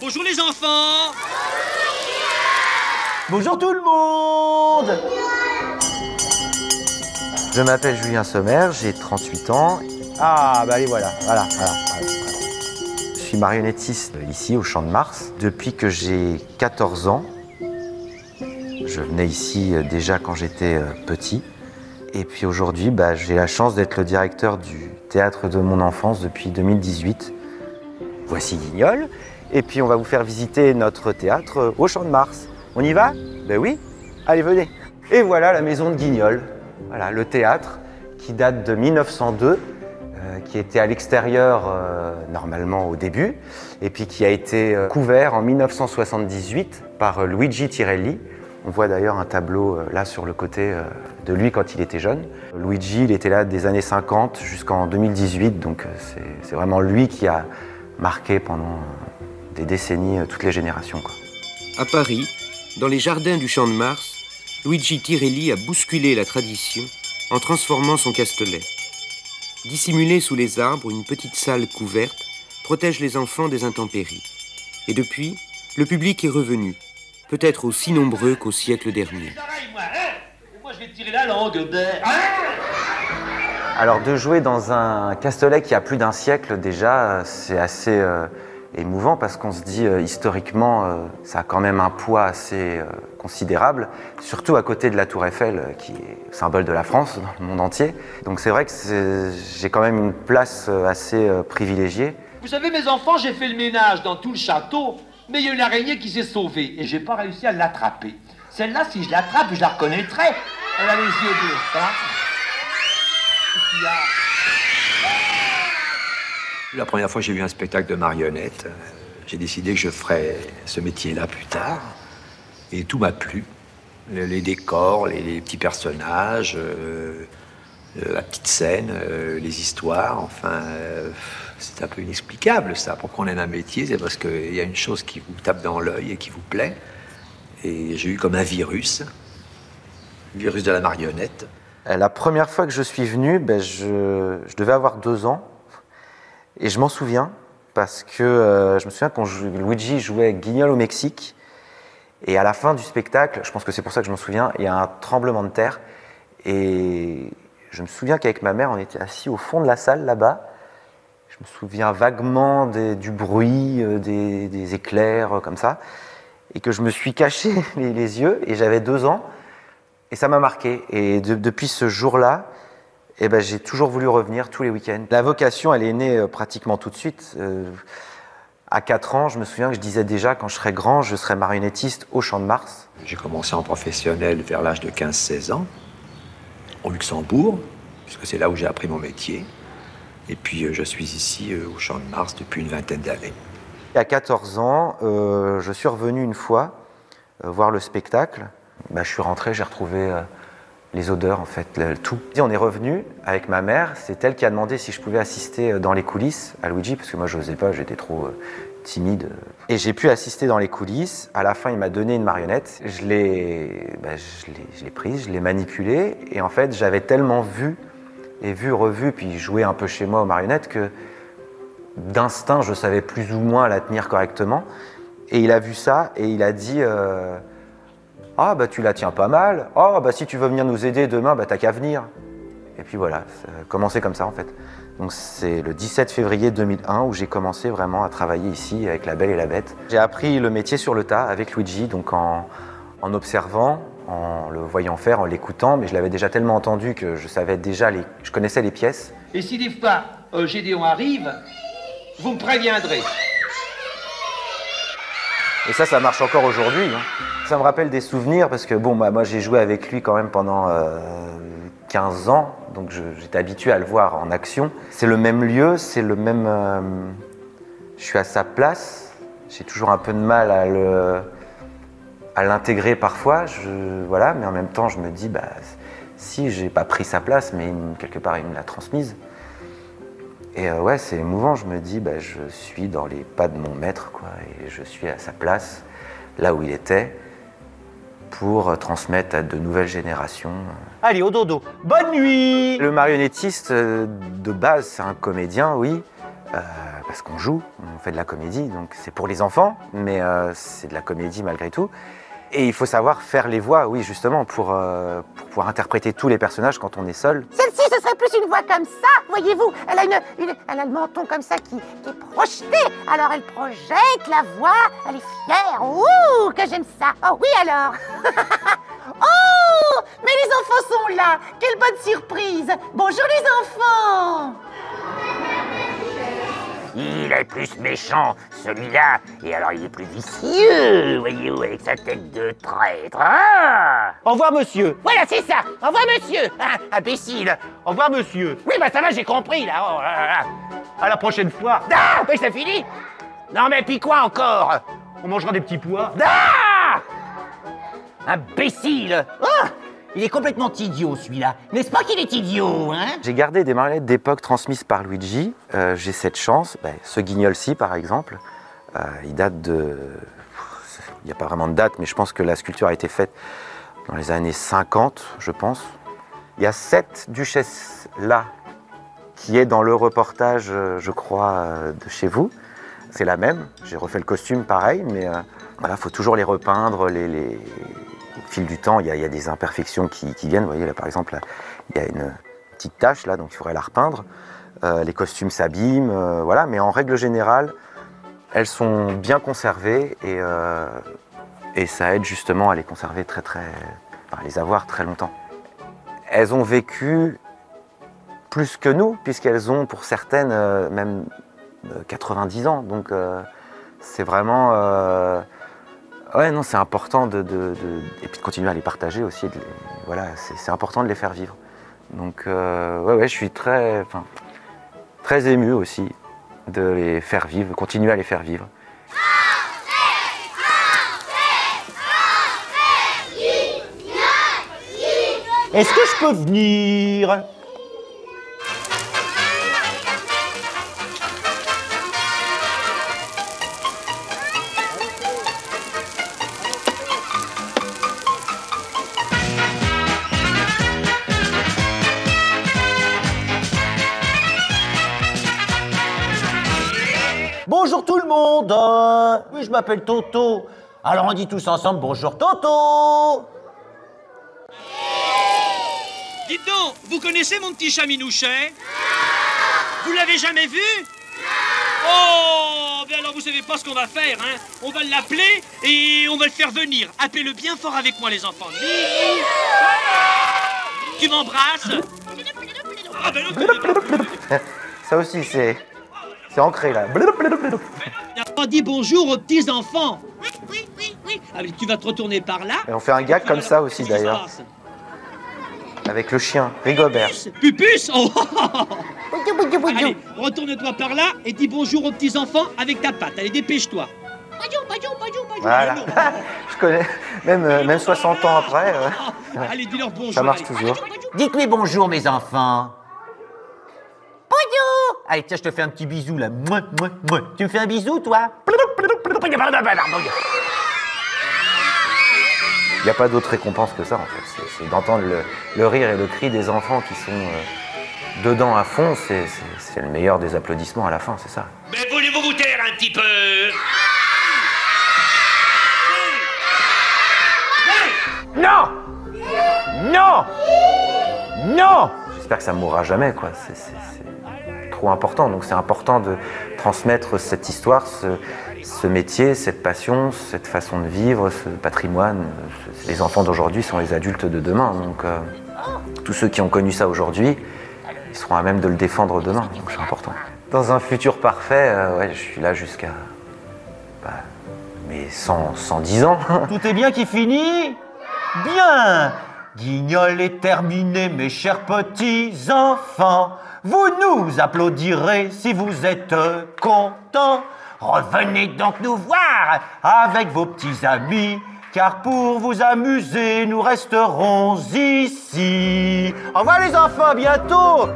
Bonjour les enfants. Bonjour tout le monde. Je m'appelle Julien Sommer, j'ai 38 ans. Ah, bah allez, voilà. Je suis marionnettiste ici au Champ de Mars depuis que j'ai 14 ans. Je venais ici déjà quand j'étais petit. Et puis aujourd'hui, j'ai la chance d'être le directeur du théâtre de mon enfance depuis 2018. Voici Guignol. Et puis on va vous faire visiter notre théâtre au Champ de Mars. On y va? Ben oui. Allez, venez. Et voilà la maison de Guignol. Voilà, le théâtre qui date de 1902, qui était à l'extérieur normalement au début, et puis qui a été couvert en 1978 par Luigi Tirelli. On voit d'ailleurs un tableau là sur le côté de lui quand il était jeune. Luigi, il était là des années 50 jusqu'en 2018, donc c'est vraiment lui qui a marqué pendant des décennies toutes les générations, quoi. À Paris, dans les jardins du Champ de Mars, Luigi Tirelli a bousculé la tradition en transformant son Castelet. Dissimulée sous les arbres, une petite salle couverte protège les enfants des intempéries. Et depuis, le public est revenu, peut-être aussi nombreux qu'au siècle dernier. Moi, je vais te tirer la langue. Alors de jouer dans un Castelet qui a plus d'un siècle déjà, c'est assez émouvant parce qu'on se dit historiquement, ça a quand même un poids assez considérable, surtout à côté de la Tour Eiffel qui est symbole de la France dans le monde entier. Donc c'est vrai que j'ai quand même une place assez privilégiée. Vous savez, mes enfants, j'ai fait le ménage dans tout le château, mais il y a une araignée qui s'est sauvée et j'ai pas réussi à l'attraper. Celle-là, si je l'attrape, je la reconnaîtrais. Elle a les yeux bleus, hein. Qu'est-ce qu'il y a ? La première fois que j'ai vu un spectacle de marionnettes, j'ai décidé que je ferais ce métier-là plus tard. Et tout m'a plu. Les décors, les petits personnages, la petite scène, les histoires, enfin... c'est un peu inexplicable, ça. Pourquoi on aime un métier, c'est parce qu'il y a une chose qui vous tape dans l'œil et qui vous plaît. Et j'ai eu comme un virus, le virus de la marionnette. La première fois que je suis venu, je devais avoir 2 ans. Et je m'en souviens, parce que je me souviens quand Luigi jouait Guignol au Mexique. Et à la fin du spectacle, je pense que c'est pour ça que je m'en souviens, il y a un tremblement de terre. Et je me souviens qu'avec ma mère, on était assis au fond de la salle, là-bas. Je me souviens vaguement du bruit, des éclairs, comme ça. Et que je me suis caché les yeux, et j'avais 2 ans. Et ça m'a marqué. Et depuis ce jour-là, j'ai toujours voulu revenir tous les week-ends. La vocation, elle est née pratiquement tout de suite. À 4 ans, je me souviens que je disais déjà, quand je serai grand, je serai marionnettiste au Champ de Mars. J'ai commencé en professionnel vers l'âge de 15-16 ans, au Luxembourg, puisque c'est là où j'ai appris mon métier. Et puis, je suis ici, au Champ de Mars, depuis une vingtaine d'années. À 14 ans, je suis revenu une fois voir le spectacle. Je suis rentré, j'ai retrouvé les odeurs, en fait, tout. On est revenu avec ma mère. C'est elle qui a demandé si je pouvais assister dans les coulisses à Luigi, parce que moi, je n'osais pas, j'étais trop timide. Et j'ai pu assister dans les coulisses. À la fin, il m'a donné une marionnette. Je l'ai prise, je l'ai manipulée. Et en fait, j'avais tellement vu, revu, puis joué un peu chez moi aux marionnettes, que d'instinct, je savais plus ou moins la tenir correctement. Et il a vu ça, et il a dit... Ah, tu la tiens pas mal. Oh, si tu veux venir nous aider demain, t'as qu'à venir. Et puis voilà, ça a commencé comme ça en fait. Donc c'est le 17 février 2001 où j'ai commencé vraiment à travailler ici avec La Belle et la Bête. J'ai appris le métier sur le tas avec Luigi, donc en observant, en le voyant faire, en l'écoutant, mais je l'avais déjà tellement entendu que je connaissais les pièces. Et si des fois Gédéon arrive, vous me préviendrez. Et ça marche encore aujourd'hui. Ça me rappelle des souvenirs parce que moi j'ai joué avec lui quand même pendant 15 ans, donc j'étais habitué à le voir en action. C'est le même lieu, c'est le même... je suis à sa place, j'ai toujours un peu de mal à l'intégrer parfois, mais en même temps je me dis, si j'ai pas pris sa place, mais quelque part il me l'a transmise. Et c'est émouvant, je me dis, je suis dans les pas de mon maître, quoi, et je suis à sa place, là où il était, pour transmettre à de nouvelles générations. Allez, au dodo, bonne nuit! Le marionnettiste, de base, c'est un comédien, oui, parce qu'on joue, on fait de la comédie, donc c'est pour les enfants, mais c'est de la comédie malgré tout. Et il faut savoir faire les voix, oui, justement, pour pouvoir interpréter tous les personnages quand on est seul. Celle-ci, ce serait plus une voix comme ça, voyez-vous. Elle a le menton comme ça qui est projeté. Alors elle projette la voix, elle est fière. Ouh, que j'aime ça. Oh oui alors. Oh, mais les enfants sont là. Quelle bonne surprise. Bonjour les enfants. Il est plus méchant, celui-là, et alors il est plus vicieux, voyez-vous, avec sa tête de traître. Ah, Au revoir, monsieur. voilà, c'est ça. Au revoir, monsieur. Ah, imbécile. Au revoir, monsieur. Oui, bah ça va, j'ai compris, là. Oh, là, là. À la prochaine fois. Ah, mais c'est fini. Non, mais puis quoi encore? On mangera des petits pois. Ah, imbécile. Ah, il est complètement idiot, celui-là. N'est-ce pas qu'il est idiot, hein? J'ai gardé des marionnettes d'époque transmises par Luigi. J'ai cette chance. Ce guignol-ci, par exemple, il date de... Il n'y a pas vraiment de date, mais je pense que la sculpture a été faite dans les années 50, je pense. Il y a cette duchesse-là qui est dans le reportage, je crois, de chez vous. C'est la même. J'ai refait le costume pareil, mais voilà, faut toujours les repeindre, Au fil du temps, il y a des imperfections qui viennent. Vous voyez, là, par exemple, là, il y a une petite tache, là, donc il faudrait la repeindre. Les costumes s'abîment, voilà. Mais en règle générale, elles sont bien conservées et ça aide justement à les conserver à les avoir très longtemps. Elles ont vécu plus que nous, puisqu'elles ont, pour certaines, même 90 ans. Donc, c'est vraiment... Ouais, non, c'est important et puis de continuer à les partager aussi. Voilà, c'est important de les faire vivre. Donc, ouais, je suis très ému aussi de les faire vivre, continuer à les faire vivre. Est-ce que je peux venir? Bonjour tout le monde. Oui, je m'appelle Toto. Alors on dit tous ensemble bonjour Toto. Dites donc, vous connaissez mon petit chat Minouchet? Vous l'avez jamais vu? Oh, bien alors vous savez pas ce qu'on va faire, hein? On va l'appeler et on va le faire venir. Appelez-le bien fort avec moi, les enfants. Tu m'embrasses? Ah ben non, Ça aussi, c'est ancré là. on dit bonjour aux petits enfants. Oui. Ah, mais tu vas te retourner par là. Et on fait un gag comme ça aussi d'ailleurs. Avec le chien, Rigobert. Pupus. Oh. Allez, retourne-toi par là et dis bonjour aux petits enfants avec ta patte. Allez, dépêche-toi. Voilà. Je connais, même 60 ans après. Allez, dis-leur bonjour. Ça marche allez. toujours. Dites-lui bonjour mes enfants. Bonjour. Allez, tiens, je te fais un petit bisou là. Mouah. Tu me fais un bisou, toi? Il n'y a pas d'autre récompense que ça en fait. C'est d'entendre le rire et le cri des enfants qui sont dedans à fond. C'est le meilleur des applaudissements à la fin, c'est ça. Mais voulez-vous vous taire un petit peu? Non. J'espère que ça ne mourra jamais, quoi. C'est trop important. Donc c'est important de transmettre cette histoire, ce métier, cette passion, cette façon de vivre, ce patrimoine. Les enfants d'aujourd'hui sont les adultes de demain. Donc tous ceux qui ont connu ça aujourd'hui, ils seront à même de le défendre demain. Donc c'est important. Dans un futur parfait, ouais, je suis là jusqu'à mais 110 ans. Tout est bien qui finit bien. Guignol est terminé, mes chers petits enfants. Vous nous applaudirez si vous êtes contents. Revenez donc nous voir avec vos petits amis, car pour vous amuser, nous resterons ici. Au revoir les enfants, à bientôt.